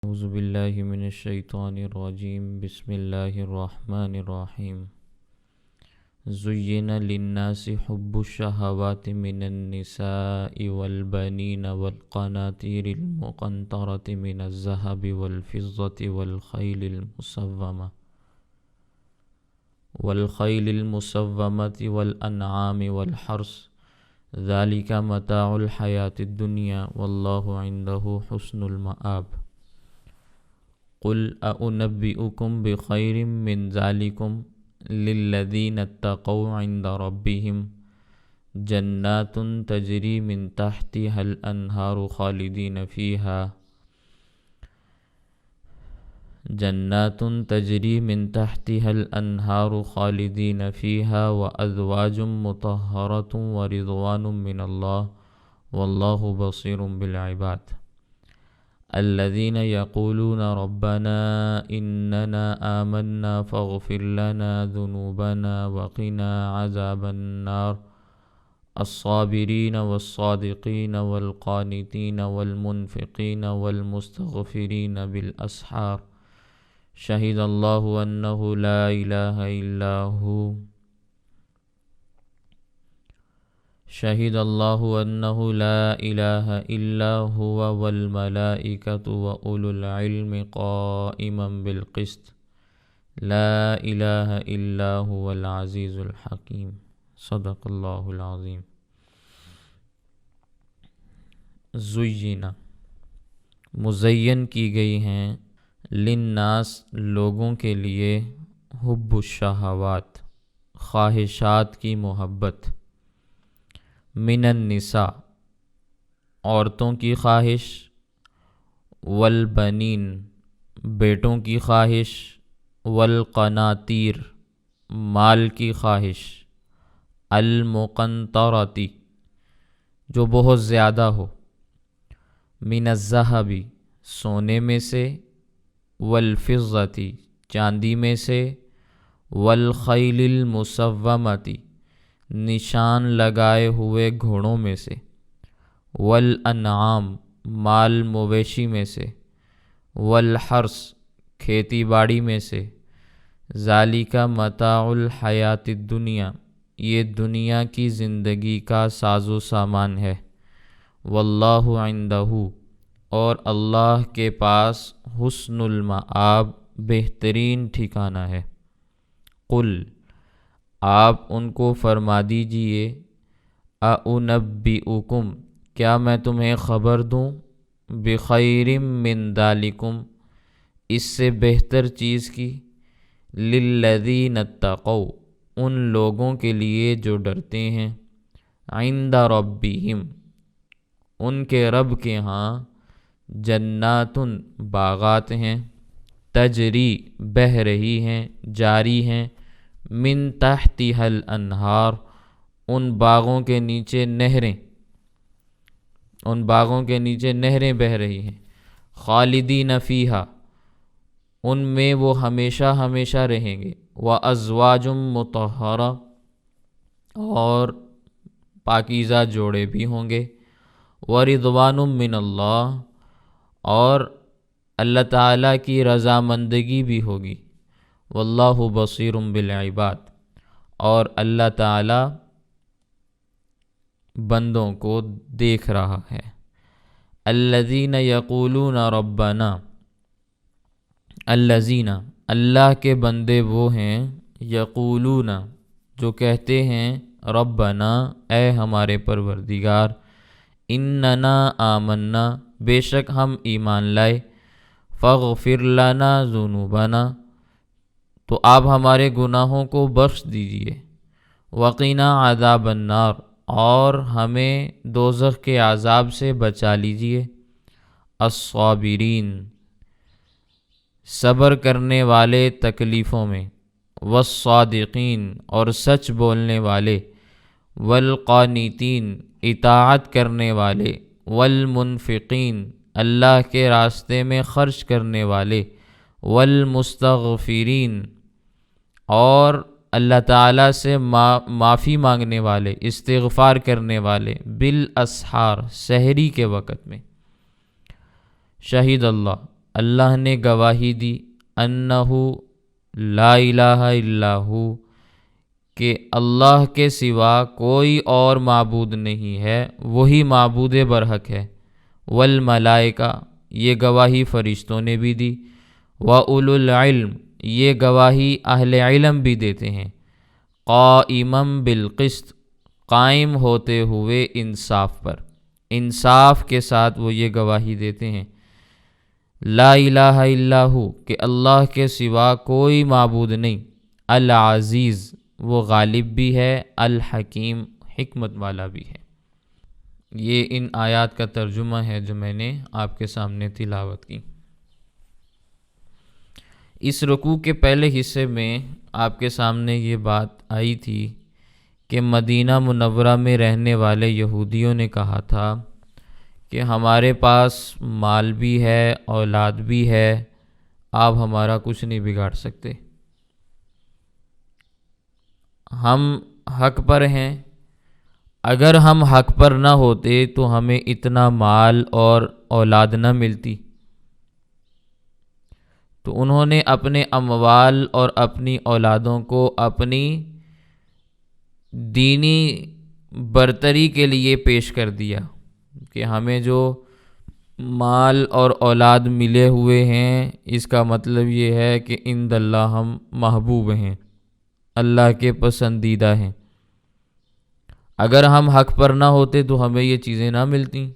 اعوذ باللہ من الشیطان الرجیم بسم اللہ الرحمن الرحیم زین للناس حب الشہوات من النساء والبنین والقناطیر المقنطرة من الذهب والفضة والخیل المسومة والانعام والحرث ذلك متاع الحیاة الدنیا واللہ عنده حسن المآب قل أنبئكم بخير من ذلكم للذين اتقوا عند ربهم جنات تجري من تحتها الأنهار خالدين فيها وأزواج مطهرة ورضوان من الله والله بصير بالعباد الذين يقولون ربنا إننا آمنا فاغفر لنا ذنوبنا وقنا عذاب النار الصابرين والصادقين والقانتين والمنفقين والمستغفرين بالأسحار شهد الله أنه لا إله إلا هو شهد الله أنه لا إله إلا هو والملائكة وأولو العلم قائما بالقسط لا إله إلا هو العزيز الحكيم صدق الله العظيم زینا مزین کی گئی ہیں للناس لوگوں کے لیے حب الشہوات خواہشات کی محبت من النساء عورتوں کی خواہش والبنین بیٹوں کی خواہش والقناطیر مال کی خواہش المقنطرتی جو بہت زیادہ ہو من الذهب سونے میں سے والفضتی چاندی میں سے والخیل المسومتی نشان لگائے ہوئے گھوڑوں میں سے والانعام مال مویشی میں سے والحرث کھیتی باڑی میں سے ذالک متاع الحیات الدنیا یہ دنیا کی زندگی کا ساز و سامان ہے واللہ عندہ اور اللہ کے پاس حسن المآب بہترین ٹھکانہ ہے قل آپ ان کو فرما دیجئے اُنبئکم کیا میں تمہیں خبر دوں بخیر من ذالکم اس سے بہتر چیز کی للذین اتقوا ان لوگوں کے لیے جو ڈرتے ہیں عند ربہم ان کے رب کے ہاں جنات باغات ہیں تجری بہہ رہی ہیں جاری ہیں من تحتها الانہار ان باغوں کے نیچے نہریں بہہ رہی ہیں خالدین فیہا ان میں وہ ہمیشہ ہمیشہ رہیں گے وازواج مطہرہ اور پاکیزہ جوڑے بھی ہوں گے ورضوان من اللہ اور اللہ تعالیٰ کی رضامندگی بھی ہوگی واللہ بصیر بالعباد اور اللہ تعالی بندوں کو دیکھ رہا ہے الذین یقولون ربنا الذین اللہ کے بندے وہ ہیں یقولون جو کہتے ہیں ربنا اے ہمارے پروردگار اننا آمنا بے شک ہم ایمان لائے فاغفر لنا ذنوبنا تو آپ ہمارے گناہوں کو بخش دیجئے وقنا عذاب النار اور ہمیں دوزخ کے عذاب سے بچا لیجئے الصابرین صبر کرنے والے تکلیفوں میں والصادقین اور سچ بولنے والے والقانتین اطاعت کرنے والے والمنفقین اللہ کے راستے میں خرچ کرنے والے والمستغفرین اور اللہ تعالیٰ سے معافی مانگنے والے استغفار کرنے والے بالاسحار سحری کے وقت میں شہید اللہ اللہ نے گواہی دی انہو لا الہ الا ہو کہ اللہ کے سوا کوئی اور معبود نہیں ہے، وہی معبود برحق ہے، والملائکہ یہ گواہی فرشتوں نے بھی دی، وَأُولُو العلم یہ گواہی اہل علم بھی دیتے ہیں، قائمًا بالقسط قائم ہوتے ہوئے انصاف پر، انصاف کے ساتھ وہ یہ گواہی دیتے ہیں، لا الہ الا ہو کہ اللہ کے سوا کوئی معبود نہیں، العزیز وہ غالب بھی ہے، الحکیم حکمت والا بھی ہے۔ یہ ان آیات کا ترجمہ ہے جو میں نے آپ کے سامنے تلاوت کی۔ اس رکوع کے پہلے حصے میں آپ کے سامنے یہ بات آئی تھی کہ مدینہ منورہ میں رہنے والے یہودیوں نے کہا تھا کہ ہمارے پاس مال بھی ہے، اولاد بھی ہے، آپ ہمارا کچھ نہیں بگاڑ سکتے، ہم حق پر ہیں، اگر ہم حق پر نہ ہوتے تو ہمیں اتنا مال اور اولاد نہ ملتی۔ تو انہوں نے اپنے اموال اور اپنی اولادوں کو اپنی دینی برتری کے لیے پیش کر دیا کہ ہمیں جو مال اور اولاد ملے ہوئے ہیں اس کا مطلب یہ ہے کہ عند اللہ ہم محبوب ہیں، اللہ کے پسندیدہ ہیں، اگر ہم حق پر نہ ہوتے تو ہمیں یہ چیزیں نہ ملتیں۔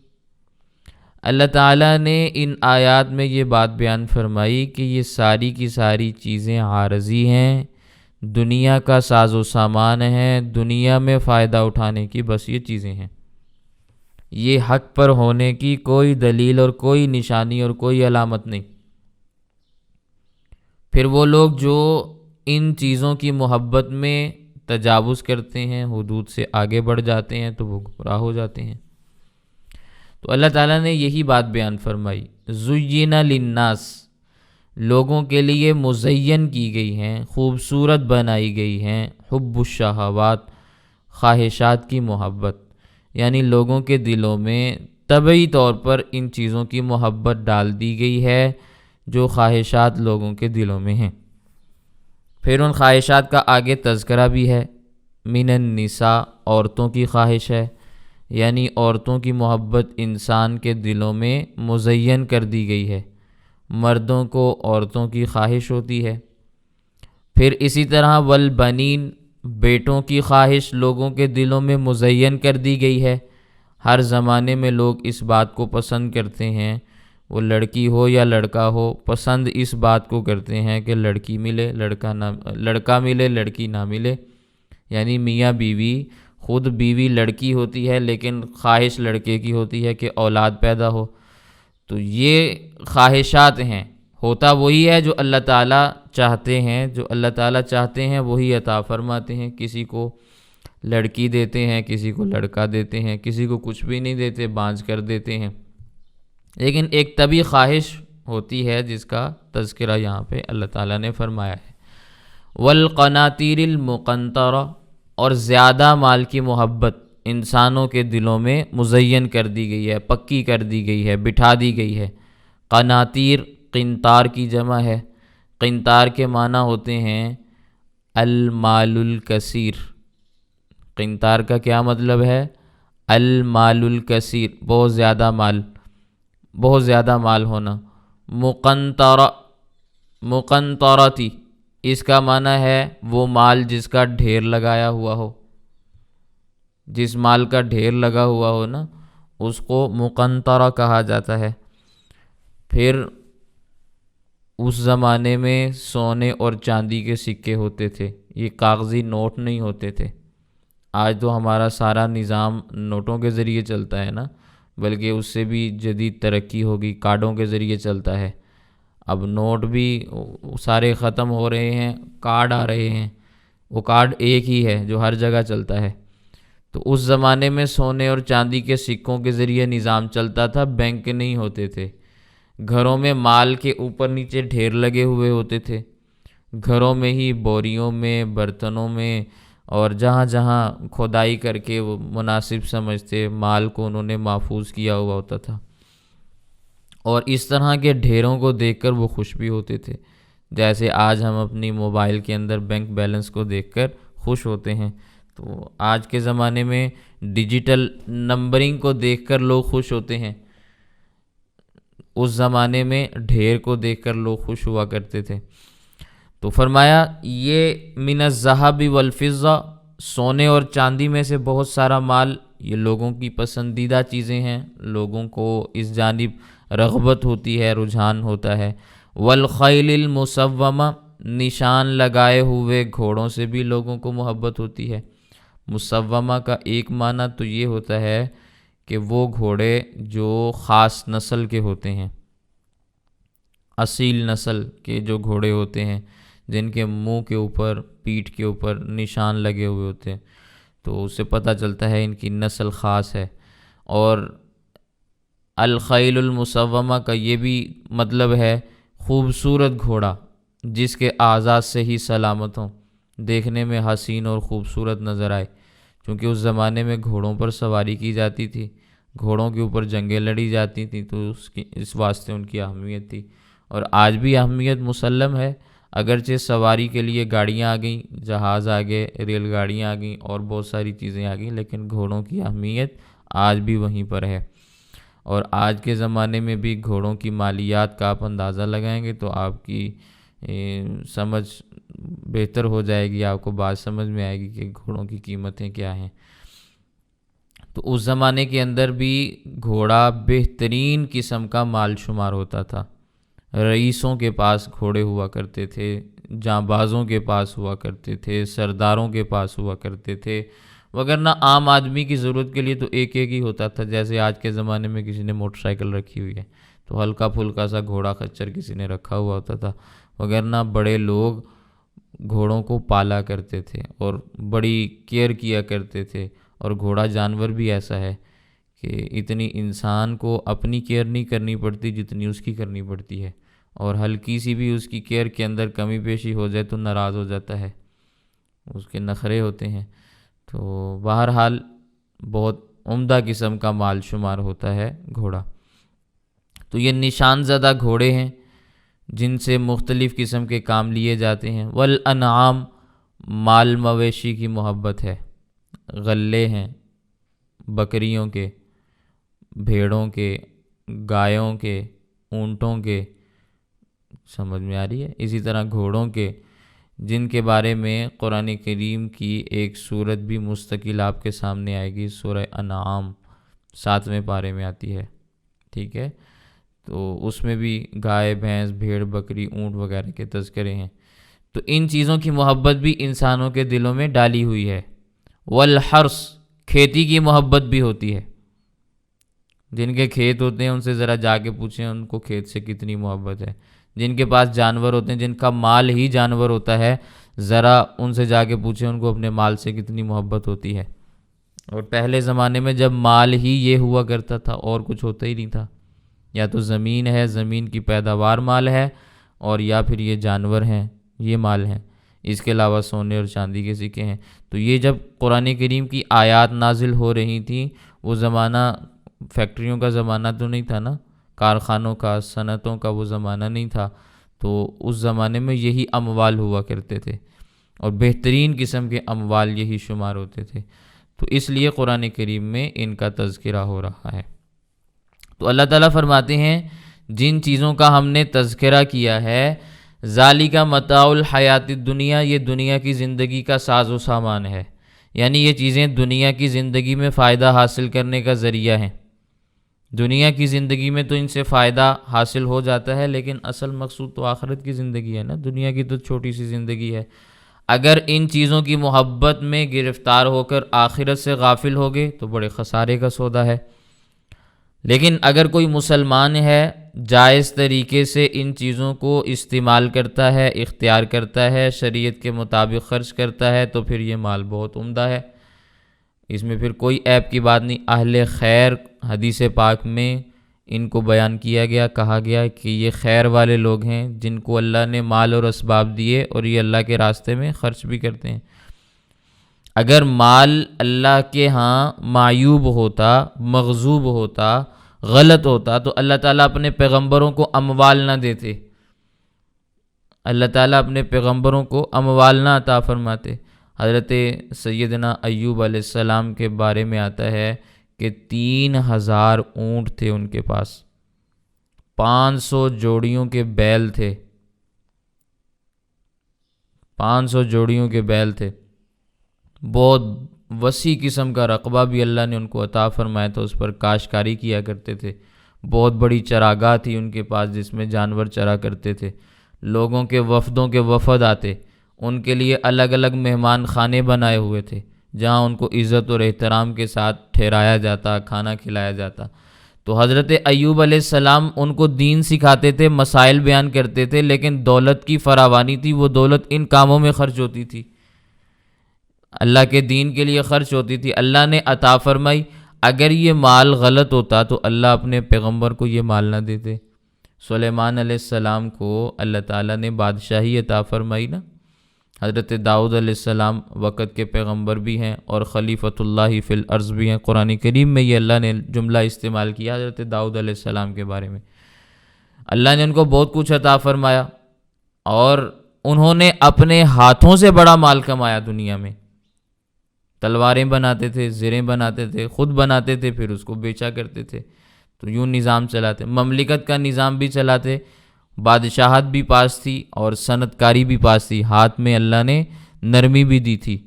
اللہ تعالیٰ نے ان آیات میں یہ بات بیان فرمائی کہ یہ ساری کی ساری چیزیں عارضی ہیں، دنیا کا ساز و سامان ہے، دنیا میں فائدہ اٹھانے کی بس یہ چیزیں ہیں، یہ حق پر ہونے کی کوئی دلیل اور کوئی نشانی اور کوئی علامت نہیں۔ پھر وہ لوگ جو ان چیزوں کی محبت میں تجاوز کرتے ہیں، حدود سے آگے بڑھ جاتے ہیں تو وہ گمراہ ہو جاتے ہیں۔ تو اللہ تعالیٰ نے یہی بات بیان فرمائی، زُیِّنَ لِلنَّاسِ لوگوں کے لیے مزین کی گئی ہیں، خوبصورت بنائی گئی ہیں، حب الشہوات خواہشات کی محبت، یعنی لوگوں کے دلوں میں طبعی طور پر ان چیزوں کی محبت ڈال دی گئی ہے جو خواہشات لوگوں کے دلوں میں ہیں۔ پھر ان خواہشات کا آگے تذکرہ بھی ہے، من النساء عورتوں کی خواہش ہے، یعنی عورتوں کی محبت انسان کے دلوں میں مزین کر دی گئی ہے، مردوں کو عورتوں کی خواہش ہوتی ہے۔ پھر اسی طرح والبنین بیٹوں کی خواہش لوگوں کے دلوں میں مزین کر دی گئی ہے، ہر زمانے میں لوگ اس بات کو پسند کرتے ہیں، وہ لڑکی ہو یا لڑکا ہو، پسند اس بات کو کرتے ہیں کہ لڑکی ملے لڑکا ملے، لڑکی نہ ملے، یعنی میاں بیوی، خود بیوی لڑکی ہوتی ہے لیکن خواہش لڑکے کی ہوتی ہے کہ اولاد پیدا ہو۔ تو یہ خواہشات ہیں، ہوتا وہی ہے جو اللہ تعالیٰ چاہتے ہیں، جو اللہ تعالیٰ چاہتے ہیں وہی عطا فرماتے ہیں، کسی کو لڑکی دیتے ہیں، کسی کو لڑکا دیتے ہیں، کسی کو کچھ بھی نہیں دیتے، بانجھ کر دیتے ہیں، لیکن ایک طبعی خواہش ہوتی ہے جس کا تذکرہ یہاں پہ اللہ تعالیٰ نے فرمایا ہے۔ والقناطیر المقنطرہ اور زیادہ مال کی محبت انسانوں کے دلوں میں مزین کر دی گئی ہے، پکی کر دی گئی ہے، بٹھا دی گئی ہے۔ قناطیر قنطار کی جمع ہے، قنطار کے معنی ہوتے ہیں المال الکثیر۔ قنطار کا کیا مطلب ہے؟ المال الکثیر، بہت زیادہ مال، بہت زیادہ مال ہونا۔ مقنطرتی اس کا معنی ہے وہ مال جس کا ڈھیر لگایا ہوا ہو، جس مال کا ڈھیر لگا ہوا ہو نا اس کو مقنطرہ کہا جاتا ہے۔ پھر اس زمانے میں سونے اور چاندی کے سکے ہوتے تھے، یہ کاغذی نوٹ نہیں ہوتے تھے۔ آج تو ہمارا سارا نظام نوٹوں کے ذریعے چلتا ہے نا، بلکہ اس سے بھی جدید ترقی ہوگی، کارڈوں کے ذریعے چلتا ہے۔ اب نوٹ بھی سارے ختم ہو رہے ہیں، کارڈ آ رہے ہیں، وہ کارڈ ایک ہی ہے جو ہر جگہ چلتا ہے۔ تو اس زمانے میں سونے اور چاندی کے سکوں کے ذریعے نظام چلتا تھا، بینک نہیں ہوتے تھے، گھروں میں مال کے اوپر نیچے ڈھیر لگے ہوئے ہوتے تھے، گھروں میں ہی بوریوں میں، برتنوں میں، اور جہاں جہاں کھدائی کر کے وہ مناسب سمجھتے مال کو انہوں نے محفوظ کیا ہوا ہوتا تھا۔ اور اس طرح کے ڈھیروں کو دیکھ کر وہ خوش بھی ہوتے تھے، جیسے آج ہم اپنی موبائل کے اندر بینک بیلنس کو دیکھ کر خوش ہوتے ہیں۔ تو آج کے زمانے میں ڈیجیٹل نمبرنگ کو دیکھ کر لوگ خوش ہوتے ہیں، اس زمانے میں ڈھیر کو دیکھ کر لوگ خوش ہوا کرتے تھے۔ تو فرمایا یہ من الذہب والفضہ، سونے اور چاندی میں سے بہت سارا مال، یہ لوگوں کی پسندیدہ چیزیں ہیں، لوگوں کو اس جانب رغبت ہوتی ہے، رجحان ہوتا ہے۔ والخیل المسومہ، نشان لگائے ہوئے گھوڑوں سے بھی لوگوں کو محبت ہوتی ہے۔ مسومہ کا ایک معنی تو یہ ہوتا ہے کہ وہ گھوڑے جو خاص نسل کے ہوتے ہیں، اصیل نسل کے جو گھوڑے ہوتے ہیں، جن کے منہ کے اوپر، پیٹھ کے اوپر نشان لگے ہوئے ہوتے ہیں، تو اس سے پتہ چلتا ہے ان کی نسل خاص ہے۔ اور الخیل المسومہ کا یہ بھی مطلب ہے خوبصورت گھوڑا جس کے اعضاء سے ہی سلامت ہوں، دیکھنے میں حسین اور خوبصورت نظر آئے، کیونکہ اس زمانے میں گھوڑوں پر سواری کی جاتی تھی، گھوڑوں کے اوپر جنگیں لڑی جاتی تھیں، تو اس واسطے ان کی اہمیت تھی۔ اور آج بھی اہمیت مسلم ہے، اگرچہ سواری کے لیے گاڑیاں آ گئیں، جہاز آ گئے، ریل گاڑیاں آ گئیں اور بہت ساری چیزیں آ گئیں، لیکن گھوڑوں کی اہمیت آج بھی وہیں پر ہے۔ اور آج کے زمانے میں بھی گھوڑوں کی مالیات کا آپ اندازہ لگائیں گے تو آپ کی سمجھ بہتر ہو جائے گی، آپ کو بات سمجھ میں آئے گی کہ گھوڑوں کی قیمتیں کیا ہیں۔ تو اس زمانے کے اندر بھی گھوڑا بہترین قسم کا مال شمار ہوتا تھا، رئیسوں کے پاس گھوڑے ہوا کرتے تھے، جانبازوں کے پاس ہوا کرتے تھے، سرداروں کے پاس ہوا کرتے تھے، وگرنہ عام آدمی کی ضرورت کے لیے تو ایک ایک ہی ہوتا تھا، جیسے آج کے زمانے میں کسی نے موٹر سائیکل رکھی ہوئی ہے تو ہلکا پھلکا سا گھوڑا خچر کسی نے رکھا ہوا ہوتا تھا، وگرنہ بڑے لوگ گھوڑوں کو پالا کرتے تھے اور بڑی کیئر کیا کرتے تھے۔ اور گھوڑا جانور بھی ایسا ہے کہ اتنی انسان کو اپنی کیئر نہیں کرنی پڑتی جتنی اس کی کرنی پڑتی ہے، اور ہلکی سی بھی اس کی کیئر کے اندر کمی بیشی ہو جائے تو ناراض ہو جاتا ہے، اس کے نخرے ہوتے ہیں۔ تو بہرحال بہت عمدہ قسم کا مال شمار ہوتا ہے گھوڑا۔ تو یہ نشان زدہ گھوڑے ہیں جن سے مختلف قسم کے کام لیے جاتے ہیں۔ والانعام، مال مویشی کی محبت ہے، غلے ہیں بکریوں کے، بھیڑوں کے، گایوں کے، اونٹوں کے، سمجھ میں آ رہی ہے؟ اسی طرح گھوڑوں کے، جن کے بارے میں قرآن کریم کی ایک سورت بھی مستقل آپ کے سامنے آئے گی، سورہ انعام 7ویں پارے میں آتی ہے، ٹھیک ہے؟ تو اس میں بھی گائے، بھینس، بھیڑ، بکری، اونٹ وغیرہ کے تذکرے ہیں۔ تو ان چیزوں کی محبت بھی انسانوں کے دلوں میں ڈالی ہوئی ہے۔ والحرث، کھیتی کی محبت بھی ہوتی ہے، جن کے کھیت ہوتے ہیں ان سے ذرا جا کے پوچھیں ان کو کھیت سے کتنی محبت ہے۔ جن کے پاس جانور ہوتے ہیں، جن کا مال ہی جانور ہوتا ہے، ذرا ان سے جا کے پوچھیں ان کو اپنے مال سے کتنی محبت ہوتی ہے۔ اور پہلے زمانے میں جب مال ہی یہ ہوا کرتا تھا اور کچھ ہوتا ہی نہیں تھا، یا تو زمین ہے، زمین کی پیداوار مال ہے، اور یا پھر یہ جانور ہیں، یہ مال ہیں، اس کے علاوہ سونے اور چاندی کے سکے ہیں۔ تو یہ جب قرآن کریم کی آیات نازل ہو رہی تھیں، وہ زمانہ فیکٹریوں کا زمانہ تو نہیں تھا نا، کارخانوں کا، صنعتوں کا وہ زمانہ نہیں تھا، تو اس زمانے میں یہی اموال ہوا کرتے تھے، اور بہترین قسم کے اموال یہی شمار ہوتے تھے۔ تو اس لیے قرآن کریم میں ان کا تذکرہ ہو رہا ہے۔ تو اللہ تعالیٰ فرماتے ہیں جن چیزوں کا ہم نے تذکرہ کیا ہے، ذالک متاع الحیات الدنیا، یہ دنیا کی زندگی کا ساز و سامان ہے، یعنی یہ چیزیں دنیا کی زندگی میں فائدہ حاصل کرنے کا ذریعہ ہیں۔ دنیا کی زندگی میں تو ان سے فائدہ حاصل ہو جاتا ہے، لیکن اصل مقصود تو آخرت کی زندگی ہے نا، دنیا کی تو چھوٹی سی زندگی ہے۔ اگر ان چیزوں کی محبت میں گرفتار ہو کر آخرت سے غافل ہو گئے تو بڑے خسارے کا سودا ہے۔ لیکن اگر کوئی مسلمان ہے، جائز طریقے سے ان چیزوں کو استعمال کرتا ہے، اختیار کرتا ہے، شریعت کے مطابق خرچ کرتا ہے، تو پھر یہ مال بہت عمدہ ہے، اس میں پھر کوئی عیب کی بات نہیں۔ اہل خیر، حدیث پاک میں ان کو بیان کیا گیا، کہا گیا کہ یہ خیر والے لوگ ہیں جن کو اللہ نے مال اور اسباب دیے اور یہ اللہ کے راستے میں خرچ بھی کرتے ہیں۔ اگر مال اللہ کے ہاں معیوب ہوتا، مغصوب ہوتا، غلط ہوتا تو اللہ تعالیٰ اپنے پیغمبروں کو اموال نہ دیتے، اللہ تعالیٰ اپنے پیغمبروں کو اموال نہ عطا فرماتے۔ حضرت سیدنا ایوب علیہ السلام کے بارے میں آتا ہے کہ 3000 اونٹ تھے ان کے پاس، 500 جوڑیوں کے بیل تھے، 500 جوڑیوں کے بیل تھے، بہت وسیع قسم کا رقبہ بھی اللہ نے ان کو عطا فرمایا تھا، اس پر کاشتکاری کیا کرتے تھے، بہت بڑی چراگاہ تھی ان کے پاس جس میں جانور چرا کرتے تھے، لوگوں کے وفدوں کے وفد آتے، ان کے لیے الگ الگ مہمان خانے بنائے ہوئے تھے جہاں ان کو عزت اور احترام کے ساتھ ٹھہرایا جاتا، کھانا کھلایا جاتا۔ تو حضرت ایوب علیہ السلام ان کو دین سکھاتے تھے، مسائل بیان کرتے تھے، لیکن دولت کی فراوانی تھی، وہ دولت ان کاموں میں خرچ ہوتی تھی، اللہ کے دین کے لیے خرچ ہوتی تھی، اللہ نے عطا فرمائی۔ اگر یہ مال غلط ہوتا تو اللہ اپنے پیغمبر کو یہ مال نہ دیتے۔ سلیمان علیہ السلام کو اللہ تعالیٰ نے بادشاہی عطا فرمائی نا، حضرت داؤد علیہ السلام وقت کے پیغمبر بھی ہیں اور خلیفۃ اللہ فی الارض بھی ہیں، قرآن کریم میں یہ اللہ نے جملہ استعمال کیا حضرت داؤد علیہ السلام کے بارے میں۔ اللہ نے ان کو بہت کچھ عطا فرمایا اور انہوں نے اپنے ہاتھوں سے بڑا مال کمایا دنیا میں، تلواریں بناتے تھے، زریں بناتے تھے، خود بناتے تھے، پھر اس کو بیچا کرتے تھے، تو یوں نظام چلاتے، مملکت کا نظام بھی چلاتے، بادشاہت بھی پاس تھی اور صنعت کاری بھی پاس تھی، ہاتھ میں اللہ نے نرمی بھی دی تھی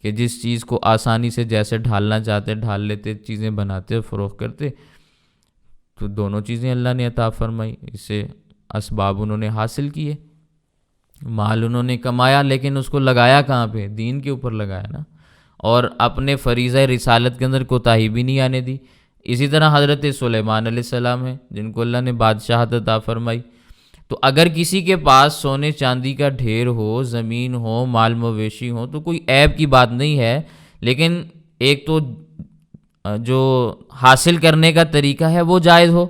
کہ جس چیز کو آسانی سے جیسے ڈھالنا چاہتے ڈھال لیتے، چیزیں بناتے اور فروخت کرتے، تو دونوں چیزیں اللہ نے عطا فرمائی، اسے اسباب انہوں نے حاصل کیے، مال انہوں نے کمایا، لیکن اس کو لگایا کہاں پہ؟ دین کے اوپر لگایا نا، اور اپنے فریضہ رسالت کے اندر کوتاہی بھی نہیں آنے دی۔ اسی طرح حضرت سلیمان علیہ السلام ہیں جن کو اللہ نے بادشاہت عطا فرمائی۔ تو اگر کسی کے پاس سونے چاندی کا ڈھیر ہو، زمین ہو، مال مویشی ہو، تو کوئی عیب کی بات نہیں ہے، لیکن ایک تو جو حاصل کرنے کا طریقہ ہے وہ جائز ہو،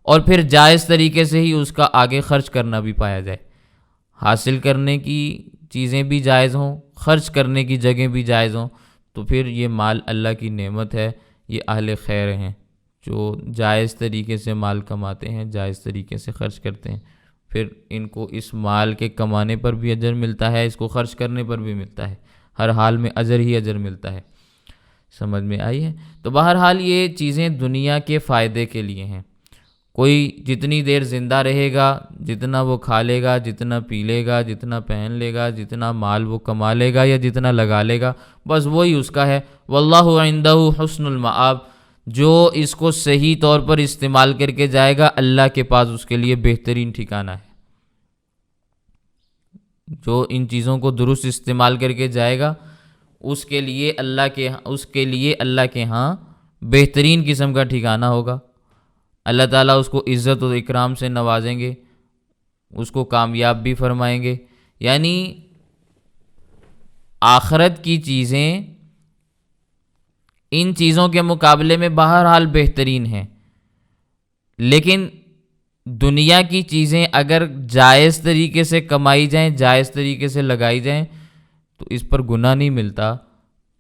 اور پھر جائز طریقے سے ہی اس کا آگے خرچ کرنا بھی پایا جائے، حاصل کرنے کی چیزیں بھی جائز ہوں، خرچ کرنے کی جگہ بھی جائز ہوں، تو پھر یہ مال اللہ کی نعمت ہے، یہ اہل خیر ہیں جو جائز طریقے سے مال کماتے ہیں، جائز طریقے سے خرچ کرتے ہیں، پھر ان کو اس مال کے کمانے پر بھی اجر ملتا ہے، اس کو خرچ کرنے پر بھی ملتا ہے، ہر حال میں اجر ہی اجر ملتا ہے۔ سمجھ میں آئی ہے؟ تو بہرحال یہ چیزیں دنیا کے فائدے کے لیے ہیں، کوئی جتنی دیر زندہ رہے گا، جتنا وہ کھا لے گا، جتنا پی لے گا، جتنا پہن لے گا، جتنا مال وہ کما لے گا یا جتنا لگا لے گا، بس وہی اس کا ہے۔ واللہ عندہ حسن المآب، جو اس کو صحیح طور پر استعمال کر کے جائے گا، اللہ کے پاس اس کے لیے بہترین ٹھکانہ ہے۔ جو ان چیزوں کو درست استعمال کر کے جائے گا، اس کے لیے اللہ کے ہاں بہترین قسم کا ٹھکانہ ہوگا۔ اللہ تعالیٰ اس کو عزت و اکرام سے نوازیں گے، اس کو کامیاب بھی فرمائیں گے۔ یعنی آخرت کی چیزیں ان چیزوں کے مقابلے میں بہرحال بہترین ہیں، لیکن دنیا کی چیزیں اگر جائز طریقے سے کمائی جائیں، جائز طریقے سے لگائی جائیں، تو اس پر گناہ نہیں ملتا،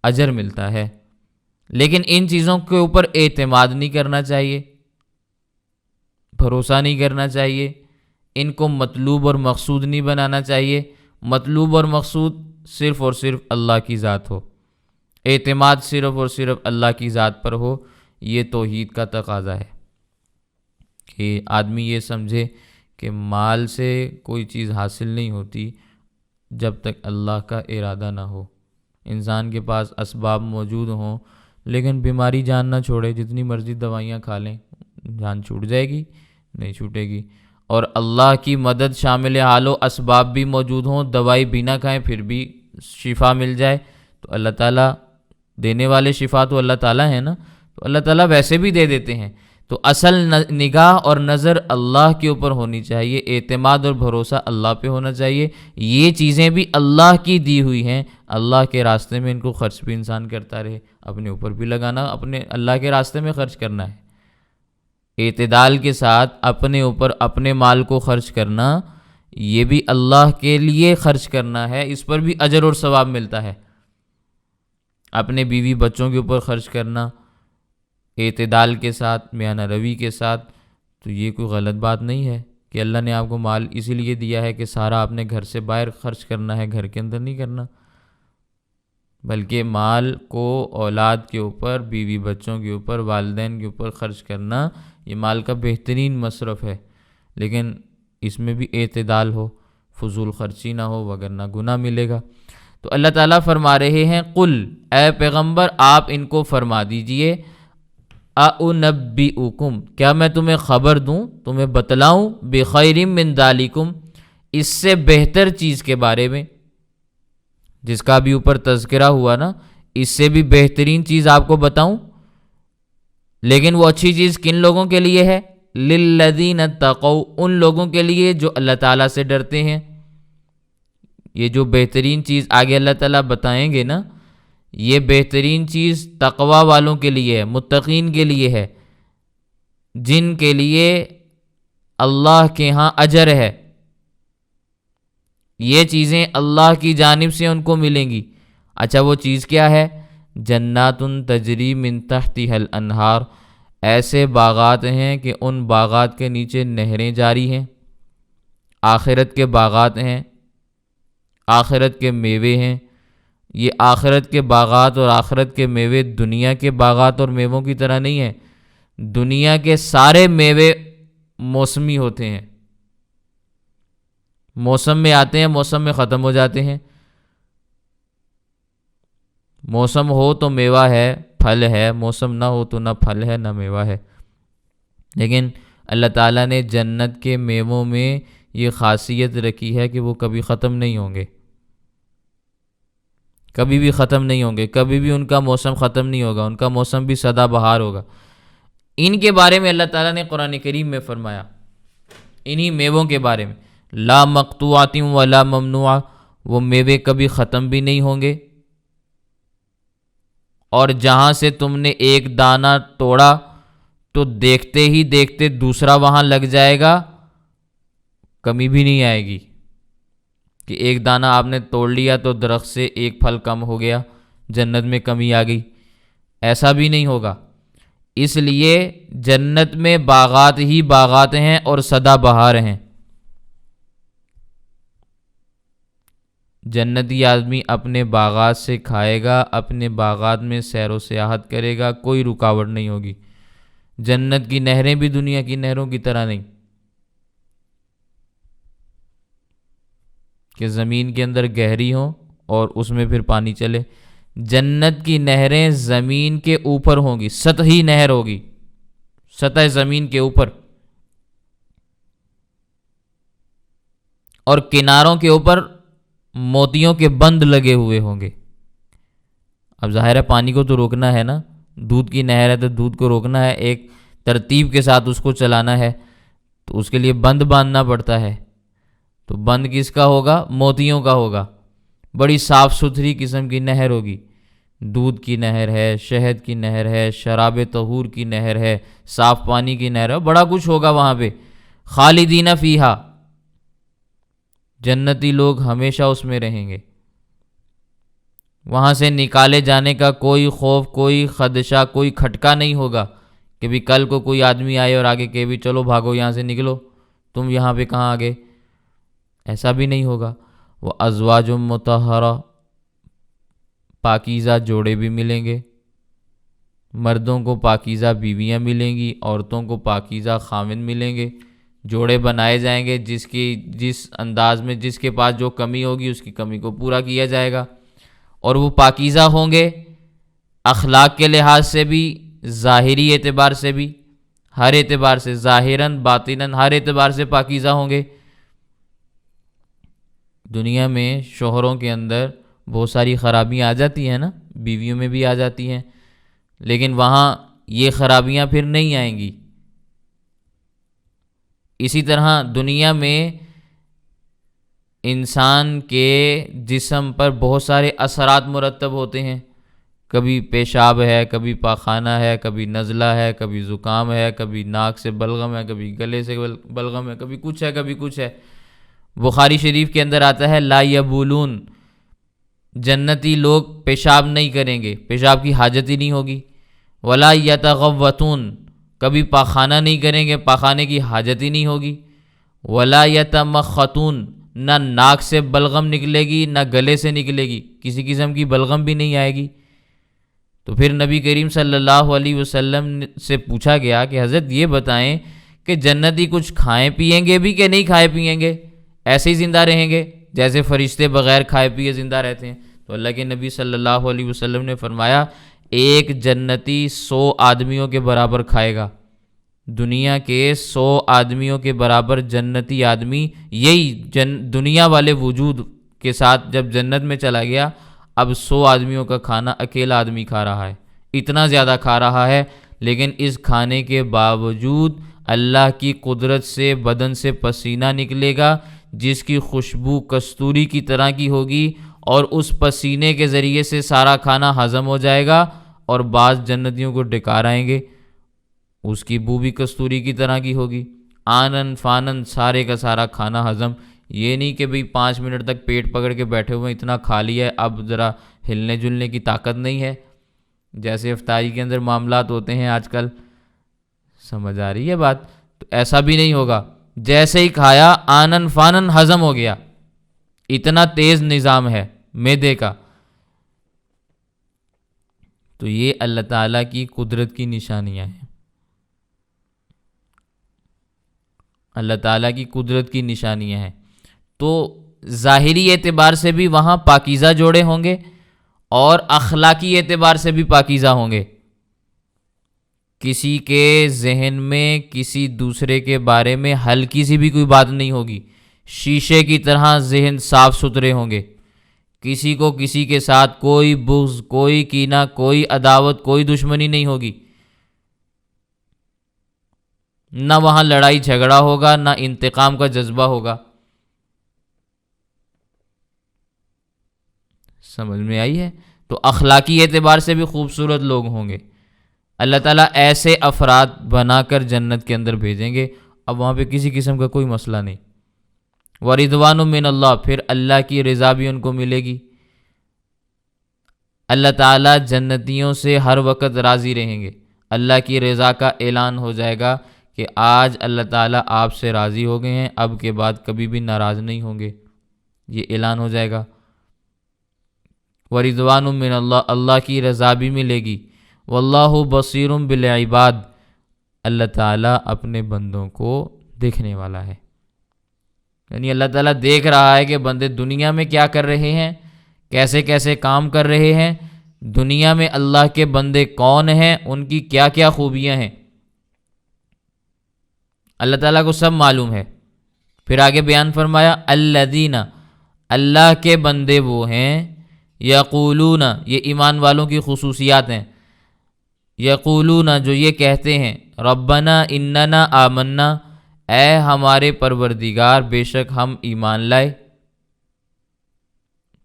اجر ملتا ہے۔ لیکن ان چیزوں کے اوپر اعتماد نہیں کرنا چاہیے، بھروسہ نہیں کرنا چاہیے، ان کو مطلوب اور مقصود نہیں بنانا چاہیے۔ مطلوب اور مقصود صرف اور صرف اللہ کی ذات ہو، اعتماد صرف اور صرف اللہ کی ذات پر ہو، یہ توحید کا تقاضا ہے کہ آدمی یہ سمجھے کہ مال سے کوئی چیز حاصل نہیں ہوتی جب تک اللہ کا ارادہ نہ ہو۔ انسان کے پاس اسباب موجود ہوں لیکن بیماری جان نہ چھوڑے، جتنی مرضی دوائیاں کھا لیں، جان چھوٹ جائے گی؟ نہیں چھوٹے گی۔ اور اللہ کی مدد شامل حال ہو، اسباب بھی موجود ہوں، دوائی بھی نہ کھائیں پھر بھی شفا مل جائے، تو اللہ تعالیٰ دینے والے شفا تو اللہ تعالیٰ ہیں نا، تو اللہ تعالیٰ ویسے بھی دے دیتے ہیں۔ تو اصل نگاہ اور نظر اللہ کے اوپر ہونی چاہیے، اعتماد اور بھروسہ اللہ پہ ہونا چاہیے۔ یہ چیزیں بھی اللہ کی دی ہوئی ہیں، اللہ کے راستے میں ان کو خرچ بھی انسان کرتا رہے، اپنے اوپر بھی لگانا، اپنے اللہ کے راستے میں خرچ کرنا ہے، اعتدال کے ساتھ اپنے اوپر اپنے مال کو خرچ کرنا، یہ بھی اللہ کے لیے خرچ کرنا ہے، اس پر بھی اجر اور ثواب ملتا ہے۔ اپنے بیوی بچوں کے اوپر خرچ کرنا، اعتدال کے ساتھ، میانہ روی کے ساتھ، تو یہ کوئی غلط بات نہیں ہے کہ اللہ نے آپ کو مال اسی لیے دیا ہے کہ سارا آپ نے گھر سے باہر خرچ کرنا ہے، گھر کے اندر نہیں کرنا، بلکہ مال کو اولاد کے اوپر، بیوی بچوں کے اوپر، والدین کے اوپر خرچ کرنا یہ مال کا بہترین مصرف ہے، لیکن اس میں بھی اعتدال ہو، فضول خرچی نہ ہو، وگرنہ گناہ ملے گا۔ تو اللہ تعالیٰ فرما رہے ہیں قل، اے پیغمبر آپ ان کو فرما دیجئے، اُنَبِّئُکم، کیا میں تمہیں خبر دوں، تمہیں بتلاؤں، بخیر من ذالکم، اس سے بہتر چیز کے بارے میں، جس کا بھی اوپر تذکرہ ہوا نا، اس سے بھی بہترین چیز آپ کو بتاؤں، لیکن وہ اچھی چیز کن لوگوں کے لیے ہے؟ للذین اتقوا، ان لوگوں کے لیے جو اللہ تعالیٰ سے ڈرتے ہیں۔ یہ جو بہترین چیز آگے اللہ تعالیٰ بتائیں گے نا، یہ بہترین چیز تقوی والوں کے لیے ہے، متقین کے لیے ہے، جن کے لیے اللہ کے ہاں اجر ہے، یہ چیزیں اللہ کی جانب سے ان کو ملیں گی۔ اچھا وہ چیز کیا ہے؟ جنات تجری من تحتها الانہار، ایسے باغات ہیں کہ ان باغات کے نیچے نہریں جاری ہیں، آخرت کے باغات ہیں، آخرت کے میوے ہیں۔ یہ آخرت کے باغات اور آخرت کے میوے دنیا کے باغات اور میووں کی طرح نہیں ہیں، دنیا کے سارے میوے موسمی ہوتے ہیں، موسم میں آتے ہیں، موسم میں ختم ہو جاتے ہیں، موسم ہو تو میوہ ہے، پھل ہے، موسم نہ ہو تو نہ پھل ہے نہ میوہ ہے۔ لیکن اللہ تعالیٰ نے جنت کے میووں میں یہ خاصیت رکھی ہے کہ وہ کبھی ختم نہیں ہوں گے، کبھی بھی ختم نہیں ہوں گے، کبھی بھی ان کا موسم ختم نہیں ہوگا، ان کا موسم بھی سدا بہار ہوگا۔ ان کے بارے میں اللہ تعالیٰ نے قرآن کریم میں فرمایا، انہی میووں کے بارے میں، لا مقطوعات ولا ممنوع، وہ میوے کبھی ختم بھی نہیں ہوں گے، اور جہاں سے تم نے ایک دانہ توڑا تو دیکھتے ہی دیکھتے دوسرا وہاں لگ جائے گا، کمی بھی نہیں آئے گی کہ ایک دانہ آپ نے توڑ لیا تو درخت سے ایک پھل کم ہو گیا، جنت میں کمی آ گئی، ایسا بھی نہیں ہوگا۔ اس لیے جنت میں باغات ہی باغات ہیں اور سدا بہار ہیں۔ جنتی آدمی اپنے باغات سے کھائے گا، اپنے باغات میں سیر و سیاحت کرے گا، کوئی رکاوٹ نہیں ہوگی۔ جنت کی نہریں بھی دنیا کی نہروں کی طرح نہیں کہ زمین کے اندر گہری ہوں اور اس میں پھر پانی چلے۔ جنت کی نہریں زمین کے اوپر ہوں گی، سطحی نہر ہوگی، سطح زمین کے اوپر، اور کناروں کے اوپر موتیوں کے بند لگے ہوئے ہوں گے۔ اب ظاہر ہے پانی کو تو روکنا ہے نا، دودھ کی نہر ہے تو دودھ کو روکنا ہے، ایک ترتیب کے ساتھ اس کو چلانا ہے، تو اس کے لیے بند باندھنا پڑتا ہے۔ تو بند کس کا ہوگا؟ موتیوں کا ہوگا، بڑی صاف ستھری قسم کی نہر ہوگی، دودھ کی نہر ہے، شہد کی نہر ہے، شراب طہور کی نہر ہے، صاف پانی کی نہر ہے، بڑا کچھ ہوگا وہاں پہ۔ خالدین فیہا، جنتی لوگ ہمیشہ اس میں رہیں گے، وہاں سے نکالے جانے کا کوئی خوف، کوئی خدشہ، کوئی کھٹکا نہیں ہوگا کہ بھی کل کو کوئی آدمی آئے اور آگے کہ بھی چلو بھاگو یہاں سے نکلو، تم یہاں پہ کہاں آگے، ایسا بھی نہیں ہوگا۔ وہ ازواج مطہرہ، پاکیزہ جوڑے بھی ملیں گے، مردوں کو پاکیزہ بیویاں ملیں گی، عورتوں کو پاکیزہ خاوند ملیں گے، جوڑے بنائے جائیں گے، جس انداز میں جس کے پاس جو کمی ہوگی اس کی کمی کو پورا کیا جائے گا، اور وہ پاکیزہ ہوں گے اخلاق کے لحاظ سے بھی، ظاہری اعتبار سے بھی، ہر اعتبار سے، ظاہراً باطناً ہر اعتبار سے پاکیزہ ہوں گے۔ دنیا میں شوہروں کے اندر بہت ساری خرابیاں آ جاتی ہیں نا، بیویوں میں بھی آ جاتی ہیں، لیکن وہاں یہ خرابیاں پھر نہیں آئیں گی۔ اسی طرح دنیا میں انسان کے جسم پر بہت سارے اثرات مرتب ہوتے ہیں، کبھی پیشاب ہے، کبھی پاخانہ ہے، کبھی نزلہ ہے، کبھی زکام ہے، کبھی ناک سے بلغم ہے، کبھی گلے سے بلغم ہے، کبھی کچھ ہے، کبھی کچھ ہے۔ بخاری شریف کے اندر آتا ہے لا یبولون، جنتی لوگ پیشاب نہیں کریں گے، پیشاب کی حاجت ہی نہیں ہوگی، ولا یتغوتون، کبھی پاخانہ نہیں کریں گے، پاخانے کی حاجت ہی نہیں ہوگی، ولا یتمخطون، نہ ناک سے بلغم نکلے گی نہ گلے سے نکلے گی، کسی قسم کی بلغم بھی نہیں آئے گی۔ تو پھر نبی کریم صلی اللہ علیہ وسلم سے پوچھا گیا کہ حضرت یہ بتائیں کہ جنتی کچھ کھائیں پئیں گے بھی کہ نہیں کھائے پئیں گے، ایسے ہی زندہ رہیں گے جیسے فرشتے بغیر کھائے پیے زندہ رہتے ہیں؟ تو اللہ کے نبی صلی اللہ علیہ وسلم نے فرمایا ایک جنتی 100 آدمیوں کے برابر کھائے گا، دنیا کے 100 آدمیوں کے برابر جنتی آدمی، یہی دنیا والے وجود کے ساتھ جب جنت میں چلا گیا، اب 100 آدمیوں کا کھانا اکیلا آدمی کھا رہا ہے، اتنا زیادہ کھا رہا ہے، لیکن اس کھانے کے باوجود اللہ کی قدرت سے بدن سے پسینہ نکلے گا جس کی خوشبو کستوری کی طرح کی ہوگی، اور اس پسینے کے ذریعے سے سارا کھانا ہضم ہو جائے گا، اور بعض جنتیوں کو ڈکار آئیں گے، اس کی بو بھی کستوری کی طرح کی ہوگی، آنن فانن سارے کا سارا کھانا ہضم۔ یہ نہیں کہ بھئی 5 منٹ تک پیٹ پکڑ کے بیٹھے ہوئے اتنا کھا لیا ہے اب ذرا ہلنے جلنے کی طاقت نہیں ہے، جیسے افطاری کے اندر معاملات ہوتے ہیں آج کل، سمجھ آ رہی ہے بات؟ تو ایسا بھی نہیں ہوگا، جیسے ہی کھایا آنن فانن ہضم ہو گیا، اتنا تیز نظام ہے معدے کا۔ تو یہ اللہ تعالیٰ کی قدرت کی نشانیاں ہیں، اللہ تعالیٰ کی قدرت کی نشانیاں ہیں۔ تو ظاہری اعتبار سے بھی وہاں پاکیزہ جوڑے ہوں گے اور اخلاقی اعتبار سے بھی پاکیزہ ہوں گے، کسی کے ذہن میں کسی دوسرے کے بارے میں ہلکی سی بھی کوئی بات نہیں ہوگی، شیشے کی طرح ذہن صاف ستھرے ہوں گے، کسی کو کسی کے ساتھ کوئی بغض، کوئی کینہ، کوئی عداوت، کوئی دشمنی نہیں ہوگی، نہ وہاں لڑائی جھگڑا ہوگا، نہ انتقام کا جذبہ ہوگا۔ سمجھ میں آئی ہے؟ تو اخلاقی اعتبار سے بھی خوبصورت لوگ ہوں گے، اللہ تعالیٰ ایسے افراد بنا کر جنت کے اندر بھیجیں گے، اب وہاں پہ کسی قسم کا کوئی مسئلہ نہیں۔ وَرِضْوَانٌ مِّنَ اللَّهِ، پھر اللہ کی رضا بھی ان کو ملے گی، اللہ تعالیٰ جنتیوں سے ہر وقت راضی رہیں گے، اللہ کی رضا کا اعلان ہو جائے گا کہ آج اللہ تعالیٰ آپ سے راضی ہو گئے ہیں، اب کے بعد کبھی بھی ناراض نہیں ہوں گے، یہ اعلان ہو جائے گا۔ وَرِضْوَانٌ مِّنَ اللَّهِ، اللہ کی رضا بھی ملے گی۔ وَاللَّهُ بَصِيرٌ بِالْعِبَادِ، اللہ تعالیٰ اپنے بندوں کو دیکھنے والا ہے، یعنی اللہ تعالیٰ دیکھ رہا ہے کہ بندے دنیا میں کیا کر رہے ہیں، کیسے کیسے کام کر رہے ہیں، دنیا میں اللہ کے بندے کون ہیں، ان کی کیا کیا خوبیاں ہیں، اللہ تعالیٰ کو سب معلوم ہے۔ پھر آگے بیان فرمایا الذین، اللہ کے بندے وہ ہیں، یقولون، یہ ایمان والوں کی خصوصیات ہیں، یقولون جو یہ کہتے ہیں، ربنا اننا آمنا، اے ہمارے پروردگار بے شک ہم ایمان لائے۔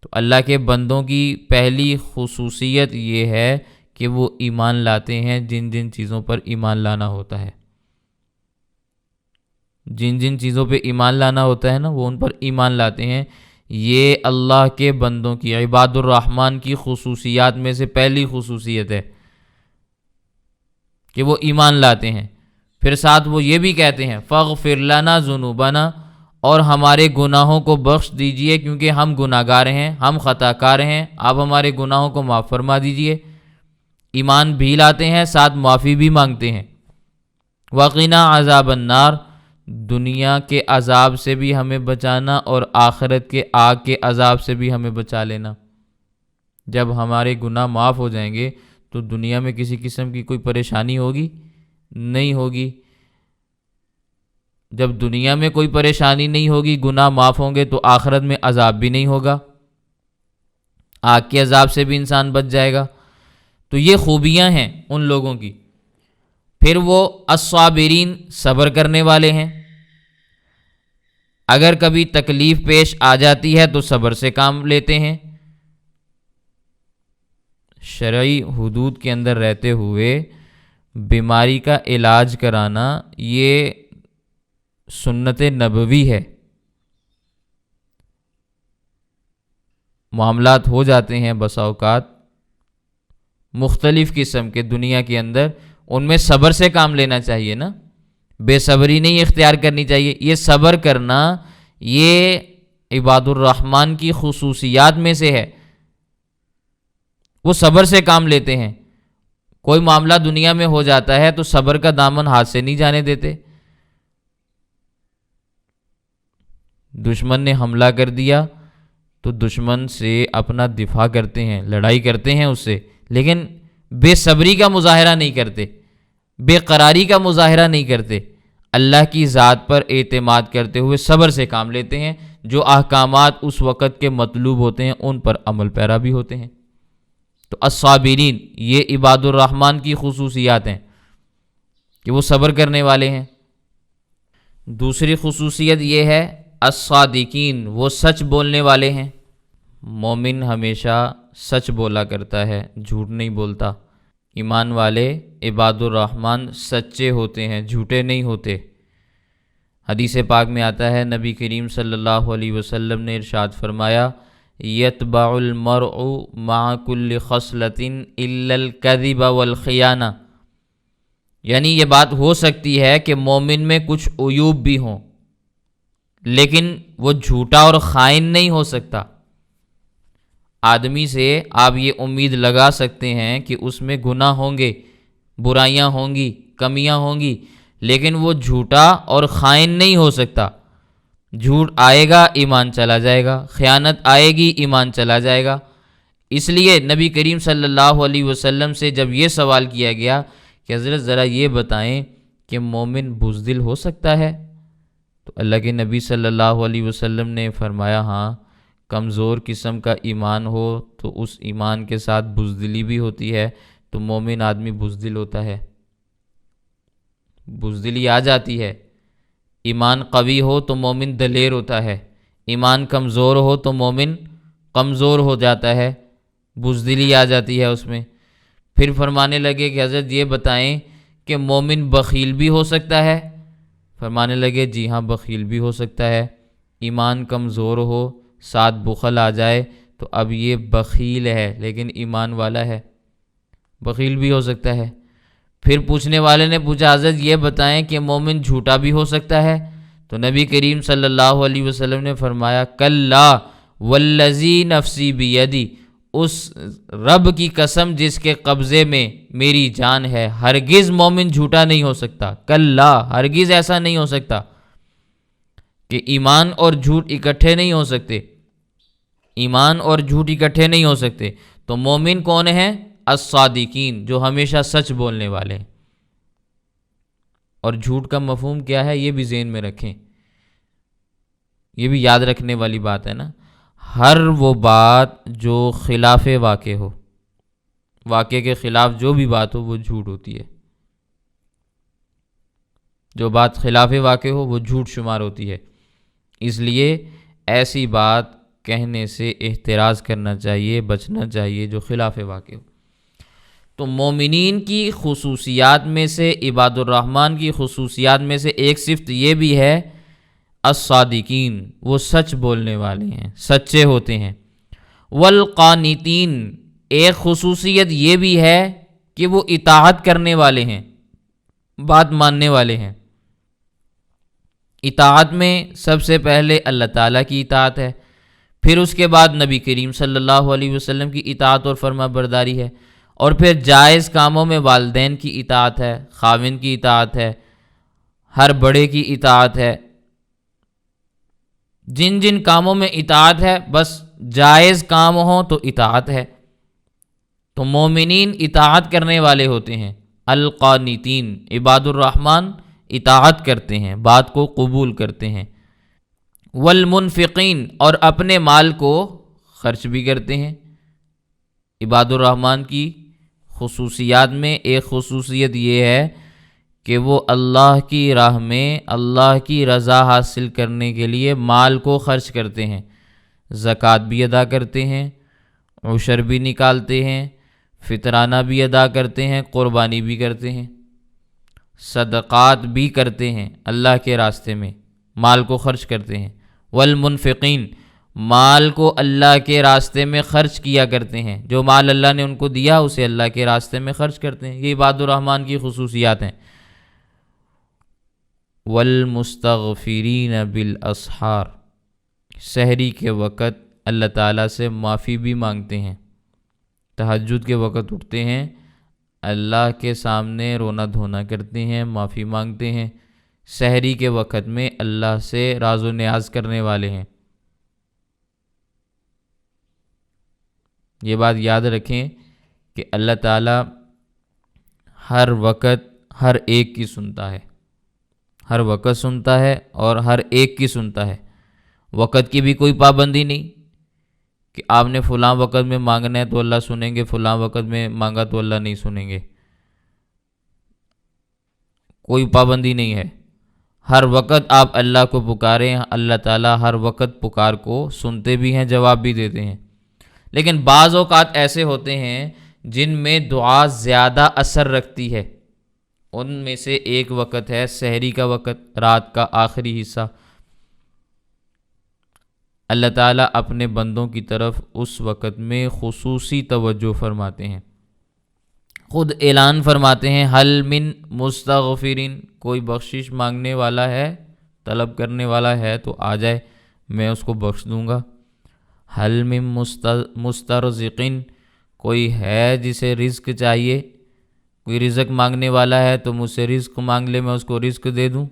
تو اللہ کے بندوں کی پہلی خصوصیت یہ ہے کہ وہ ایمان لاتے ہیں، جن جن چیزوں پر ایمان لانا ہوتا ہے، جن جن چیزوں پہ ایمان لانا ہوتا ہے نا وہ ان پر ایمان لاتے ہیں۔ یہ اللہ کے بندوں کی، عباد الرحمن کی خصوصیات میں سے پہلی خصوصیت ہے کہ وہ ایمان لاتے ہیں۔ پھر ساتھ وہ یہ بھی کہتے ہیں فاغفر لنا ذنوبنا، اور ہمارے گناہوں کو بخش دیجئے کیونکہ ہم گناہ گار ہیں، ہم خطا کار ہیں، آپ ہمارے گناہوں کو معاف فرما دیجئے۔ ایمان بھی لاتے ہیں، ساتھ معافی بھی مانگتے ہیں۔ وقنا عذاب النار، دنیا کے عذاب سے بھی ہمیں بچانا اور آخرت کے آگ کے عذاب سے بھی ہمیں بچا لینا۔ جب ہمارے گناہ معاف ہو جائیں گے تو دنیا میں کسی قسم کی کوئی پریشانی ہوگی؟ نہیں ہوگی۔ جب دنیا میں کوئی پریشانی نہیں ہوگی، گناہ معاف ہوں گے، تو آخرت میں عذاب بھی نہیں ہوگا، آگ کے عذاب سے بھی انسان بچ جائے گا۔ تو یہ خوبیاں ہیں ان لوگوں کی۔ پھر وہ الصابرین، صبر کرنے والے ہیں، اگر کبھی تکلیف پیش آ جاتی ہے تو صبر سے کام لیتے ہیں، شرعی حدود کے اندر رہتے ہوئے بیماری کا علاج کرانا یہ سنت نبوی ہے۔ معاملات ہو جاتے ہیں بسا اوقات مختلف قسم کے دنیا کے اندر، ان میں صبر سے کام لینا چاہیے نا، بے صبری نہیں اختیار کرنی چاہیے۔ یہ صبر کرنا یہ عباد الرحمن کی خصوصیات میں سے ہے، وہ صبر سے کام لیتے ہیں۔ کوئی معاملہ دنیا میں ہو جاتا ہے تو صبر کا دامن ہاتھ سے نہیں جانے دیتے۔ دشمن نے حملہ کر دیا تو دشمن سے اپنا دفاع کرتے ہیں، لڑائی کرتے ہیں اس سے، لیکن بے صبری کا مظاہرہ نہیں کرتے، بے قراری کا مظاہرہ نہیں کرتے، اللہ کی ذات پر اعتماد کرتے ہوئے صبر سے کام لیتے ہیں۔ جو احکامات اس وقت کے مطلوب ہوتے ہیں ان پر عمل پیرا بھی ہوتے ہیں۔ تو الصابرین یہ عباد الرحمن کی خصوصیات ہیں کہ وہ صبر کرنے والے ہیں۔ دوسری خصوصیت یہ ہے الصادقین، وہ سچ بولنے والے ہیں۔ مومن ہمیشہ سچ بولا کرتا ہے، جھوٹ نہیں بولتا۔ ایمان والے عباد الرحمن سچے ہوتے ہیں، جھوٹے نہیں ہوتے۔ حدیث پاک میں آتا ہے، نبی کریم صلی اللہ علیہ وسلم نے ارشاد فرمایا، یتبع المرء مع کل خصلۃ الا الکذب والخیانہ، یعنی یہ بات ہو سکتی ہے کہ مومن میں کچھ عیوب بھی ہوں لیکن وہ جھوٹا اور خائن نہیں ہو سکتا۔ آدمی سے آپ یہ امید لگا سکتے ہیں کہ اس میں گناہ ہوں گے، برائیاں ہوں گی، کمیاں ہوں گی، لیکن وہ جھوٹا اور خائن نہیں ہو سکتا۔ جھوٹ آئے گا ایمان چلا جائے گا، خیانت آئے گی ایمان چلا جائے گا۔ اس لیے نبی کریم صلی اللہ علیہ وسلم سے جب یہ سوال کیا گیا کہ حضرت ذرا یہ بتائیں کہ مومن بزدل ہو سکتا ہے، تو اللہ کے نبی صلی اللہ علیہ وسلم نے فرمایا ہاں، کمزور قسم کا ایمان ہو تو اس ایمان کے ساتھ بزدلی بھی ہوتی ہے، تو مومن آدمی بزدل ہوتا ہے، بزدلی آ جاتی ہے۔ ایمان قوی ہو تو مومن دلیر ہوتا ہے، ایمان کمزور ہو تو مومن کمزور ہو جاتا ہے، بزدلی آ جاتی ہے اس میں۔ پھر فرمانے لگے کہ حضرت یہ بتائیں کہ مومن بخیل بھی ہو سکتا ہے؟ فرمانے لگے جی ہاں، بخیل بھی ہو سکتا ہے۔ ایمان کمزور ہو، ساتھ بخل آ جائے تو اب یہ بخیل ہے لیکن ایمان والا ہے، بخیل بھی ہو سکتا ہے۔ پھر پوچھنے والے نے پوچھا حضرت یہ بتائیں کہ مومن جھوٹا بھی ہو سکتا ہے؟ تو نبی کریم صلی اللہ علیہ وسلم نے فرمایا کلا والذی نفسی بیدی، اس رب کی قسم جس کے قبضے میں میری جان ہے، ہرگز مومن جھوٹا نہیں ہو سکتا۔ کلا، ہرگز ایسا نہیں ہو سکتا کہ ایمان اور جھوٹ اکٹھے نہیں ہو سکتے، ایمان اور جھوٹ اکٹھے نہیں ہو سکتے۔ تو مومن کون ہیں؟ الصادقین، جو ہمیشہ سچ بولنے والے ہیں۔ اور جھوٹ کا مفہوم کیا ہے یہ بھی ذہن میں رکھیں، یہ بھی یاد رکھنے والی بات ہے نا۔ ہر وہ بات جو خلاف واقع ہو، واقع کے خلاف جو بھی بات ہو وہ جھوٹ ہوتی ہے، جو بات خلاف واقع ہو وہ جھوٹ شمار ہوتی ہے۔ اس لیے ایسی بات کہنے سے احتراز کرنا چاہیے، بچنا چاہیے جو خلاف واقع ہو۔ تو مومنین کی خصوصیات میں سے، عباد الرحمن کی خصوصیات میں سے ایک صفت یہ بھی ہے الصادقین، وہ سچ بولنے والے ہیں، سچے ہوتے ہیں۔ والقانتین، ایک خصوصیت یہ بھی ہے کہ وہ اطاعت کرنے والے ہیں، بات ماننے والے ہیں۔ اطاعت میں سب سے پہلے اللہ تعالیٰ کی اطاعت ہے، پھر اس کے بعد نبی کریم صلی اللہ علیہ وسلم کی اطاعت اور فرما برداری ہے، اور پھر جائز کاموں میں والدین کی اطاعت ہے، خاوند کی اطاعت ہے، ہر بڑے کی اطاعت ہے۔ جن جن کاموں میں اطاعت ہے بس جائز کام ہوں تو اطاعت ہے۔ تو مومنین اطاعت کرنے والے ہوتے ہیں۔ القانتین، عباد الرحمن اطاعت کرتے ہیں، بات کو قبول کرتے ہیں۔ والمنفقین، اور اپنے مال کو خرچ بھی کرتے ہیں۔ عباد الرحمن کی خصوصیات میں ایک خصوصیت یہ ہے کہ وہ اللہ کی راہ میں اللہ کی رضا حاصل کرنے کے لیے مال کو خرچ کرتے ہیں، زکوٰۃ بھی ادا کرتے ہیں، عشر بھی نکالتے ہیں، فطرانہ بھی ادا کرتے ہیں، قربانی بھی کرتے ہیں، صدقات بھی کرتے ہیں، اللہ کے راستے میں مال کو خرچ کرتے ہیں۔ والمنفقین، مال کو اللہ کے راستے میں خرچ کیا کرتے ہیں، جو مال اللہ نے ان کو دیا اسے اللہ کے راستے میں خرچ کرتے ہیں، یہ عباد الرحمن کی خصوصیات ہیں۔ والمستغفرین بالاسحار، سحری کے وقت اللہ تعالیٰ سے معافی بھی مانگتے ہیں، تہجد کے وقت اٹھتے ہیں، اللہ کے سامنے رونا دھونا کرتے ہیں، معافی مانگتے ہیں، سحری کے وقت میں اللہ سے راز و نیاز کرنے والے ہیں۔ یہ بات یاد رکھیں کہ اللہ تعالیٰ ہر وقت ہر ایک کی سنتا ہے، ہر وقت سنتا ہے اور ہر ایک کی سنتا ہے۔ وقت کی بھی کوئی پابندی نہیں کہ آپ نے فلاں وقت میں مانگنا ہے تو اللہ سنیں گے، فلاں وقت میں مانگا تو اللہ نہیں سنیں گے، کوئی پابندی نہیں ہے۔ ہر وقت آپ اللہ کو پکاریں، اللہ تعالیٰ ہر وقت پکار کو سنتے بھی ہیں، جواب بھی دیتے ہیں۔ لیکن بعض اوقات ایسے ہوتے ہیں جن میں دعا زیادہ اثر رکھتی ہے، ان میں سے ایک وقت ہے سحری کا وقت، رات کا آخری حصہ۔ اللہ تعالیٰ اپنے بندوں کی طرف اس وقت میں خصوصی توجہ فرماتے ہیں، خود اعلان فرماتے ہیں حل من مستغفرین، کوئی بخشش مانگنے والا ہے، طلب کرنے والا ہے تو آ جائے، میں اس کو بخش دوں گا۔ حل من مسترزقین، کوئی ہے جسے رزق چاہیے، کوئی رزق مانگنے والا ہے تو مجھ سے رزق مانگ لے، میں اس کو رزق دے دوں۔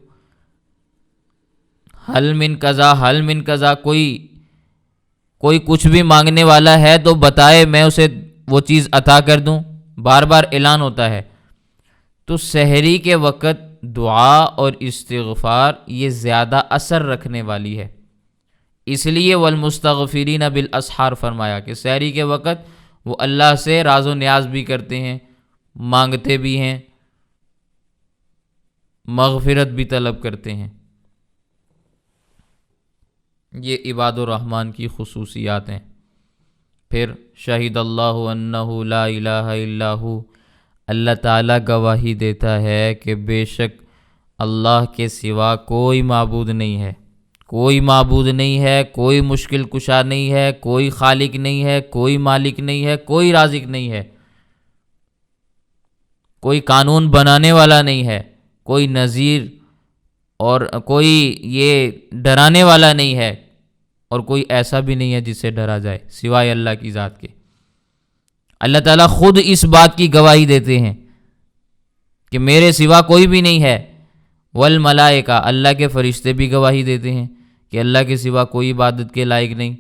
حل من قضا، حل من قضا، کوئی کچھ بھی مانگنے والا ہے تو بتائے، میں اسے وہ چیز عطا کر دوں، بار بار اعلان ہوتا ہے۔ تو سحری کے وقت دعا اور استغفار یہ زیادہ اثر رکھنے والی ہے، اس لیے والمستغفرین بالاسحار فرمایا کہ سحری کے وقت وہ اللہ سے راز و نیاز بھی کرتے ہیں، مانگتے بھی ہیں، مغفرت بھی طلب کرتے ہیں۔ یہ عباد الرحمن کی خصوصیات ہیں۔ پھر شہید اللہ انہ لا الہ الا ہو، اللہ تعالیٰ گواہی دیتا ہے کہ بے شک اللہ کے سوا کوئی معبود نہیں ہے، کوئی معبود نہیں ہے، کوئی مشکل کشا نہیں ہے، کوئی خالق نہیں ہے، کوئی مالک نہیں ہے، کوئی رازق نہیں ہے، کوئی قانون بنانے والا نہیں ہے، کوئی نذیر اور کوئی یہ ڈرانے والا نہیں ہے، اور کوئی ایسا بھی نہیں ہے جس سے ڈرا جائے سوائے اللہ کی ذات کے۔ اللہ تعالیٰ خود اس بات کی گواہی دیتے ہیں کہ میرے سوا کوئی بھی نہیں ہے۔ والملائکہ، اللہ کے فرشتے بھی گواہی دیتے ہیں کہ اللہ کے سوا کوئی عبادت کے لائق نہیں،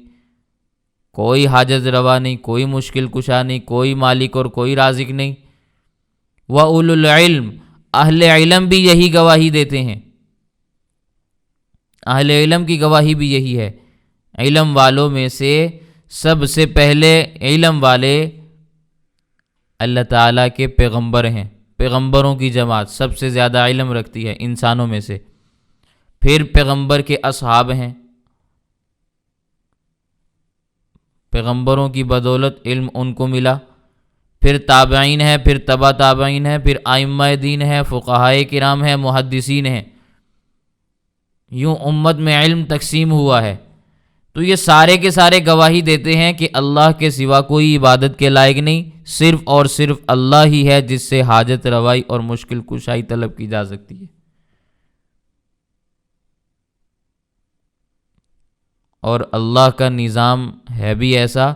کوئی حاجت روا نہیں، کوئی مشکل کشا نہیں، کوئی مالک اور کوئی رازق نہیں۔ وَأُولُو الْعِلْمِ، اہل علم بھی یہی گواہی دیتے ہیں، اہل علم کی گواہی بھی یہی ہے۔ علم والوں میں سے سب سے پہلے علم والے اللہ تعالیٰ کے پیغمبر ہیں، پیغمبروں کی جماعت سب سے زیادہ علم رکھتی ہے انسانوں میں سے، پھر پیغمبر کے اصحاب ہیں، پیغمبروں کی بدولت علم ان کو ملا، پھر تابعین ہیں، پھر تبع تابعین ہیں، پھر ائمہ دین ہیں، فقہائے کرام ہیں، محدثین ہیں، یوں امت میں علم تقسیم ہوا ہے۔ تو یہ سارے کے سارے گواہی دیتے ہیں کہ اللہ کے سوا کوئی عبادت کے لائق نہیں، صرف اور صرف اللہ ہی ہے جس سے حاجت روائی اور مشکل کشائی طلب کی جا سکتی ہے۔ اور اللہ کا نظام ہے بھی ایسا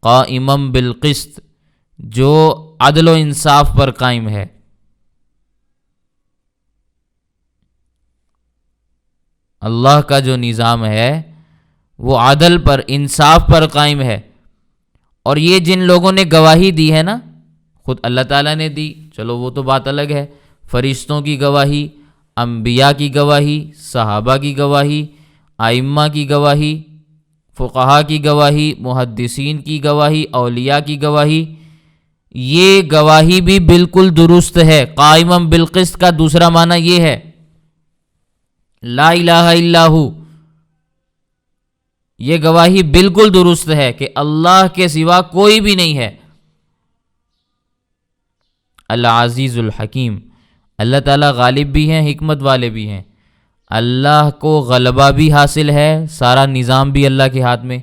قائمم بالقسط، جو عدل و انصاف پر قائم ہے۔ اللہ کا جو نظام ہے وہ عدل پر، انصاف پر قائم ہے۔ اور یہ جن لوگوں نے گواہی دی ہے نا، خود اللہ تعالیٰ نے دی، چلو وہ تو بات الگ ہے، فرشتوں کی گواہی، انبیاء کی گواہی، صحابہ کی گواہی، ائمہ کی گواہی، فقہا کی گواہی، محدثین کی گواہی، اولیاء کی گواہی، یہ گواہی بھی بالکل درست ہے۔ قائمم بالقسط کا دوسرا معنی یہ ہے لا الہ الا ہو، یہ گواہی بالکل درست ہے کہ اللہ کے سوا کوئی بھی نہیں ہے۔ العزیز الحکیم، اللہ تعالیٰ غالب بھی ہیں، حکمت والے بھی ہیں۔ اللہ کو غلبہ بھی حاصل ہے، سارا نظام بھی اللہ کے ہاتھ میں،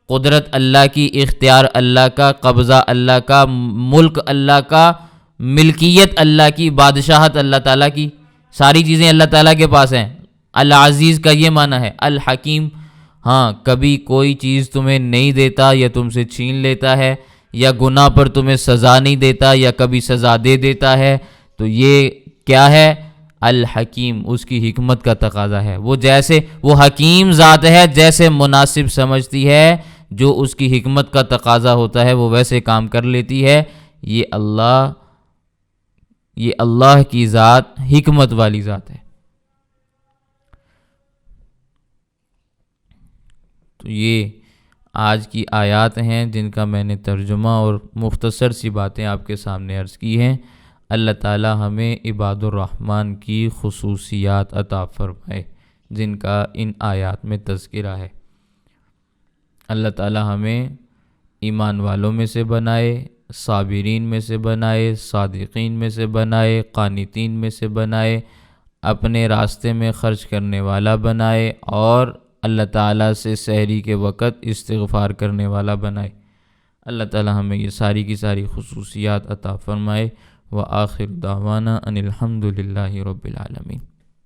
قدرت اللہ کی، اختیار اللہ کا، قبضہ اللہ کا، ملک اللہ کا، ملکیت اللہ کی، بادشاہت اللہ تعالیٰ کی، ساری چیزیں اللہ تعالیٰ کے پاس ہیں۔ العزیز کا یہ معنی ہے، الحکیم، ہاں کبھی کوئی چیز تمہیں نہیں دیتا یا تم سے چھین لیتا ہے، یا گناہ پر تمہیں سزا نہیں دیتا یا کبھی سزا دے دیتا ہے، تو یہ کیا ہے؟ الحکیم، اس کی حکمت کا تقاضا ہے۔ وہ حکیم ذات ہے، جیسے مناسب سمجھتی ہے، جو اس کی حکمت کا تقاضا ہوتا ہے وہ ویسے کام کر لیتی ہے۔ یہ اللہ کی ذات حکمت والی ذات ہے۔ تو یہ آج کی آیات ہیں جن کا میں نے ترجمہ اور مختصر سی باتیں آپ کے سامنے عرض کی ہیں۔ اللہ تعالی ہمیں عباد الرحمن کی خصوصیات عطا فرمائے جن کا ان آیات میں تذکرہ ہے۔ اللہ تعالی ہمیں ایمان والوں میں سے بنائے، صابرین میں سے بنائے، صادقین میں سے بنائے، قانتین میں سے بنائے، اپنے راستے میں خرچ کرنے والا بنائے، اور اللہ تعالیٰ سے سحری کے وقت استغفار کرنے والا بنائے۔ اللہ تعالیٰ ہمیں یہ ساری کی ساری خصوصیات عطا فرمائے۔ وآخر دعوانا ان الحمد للہ رب العالمین۔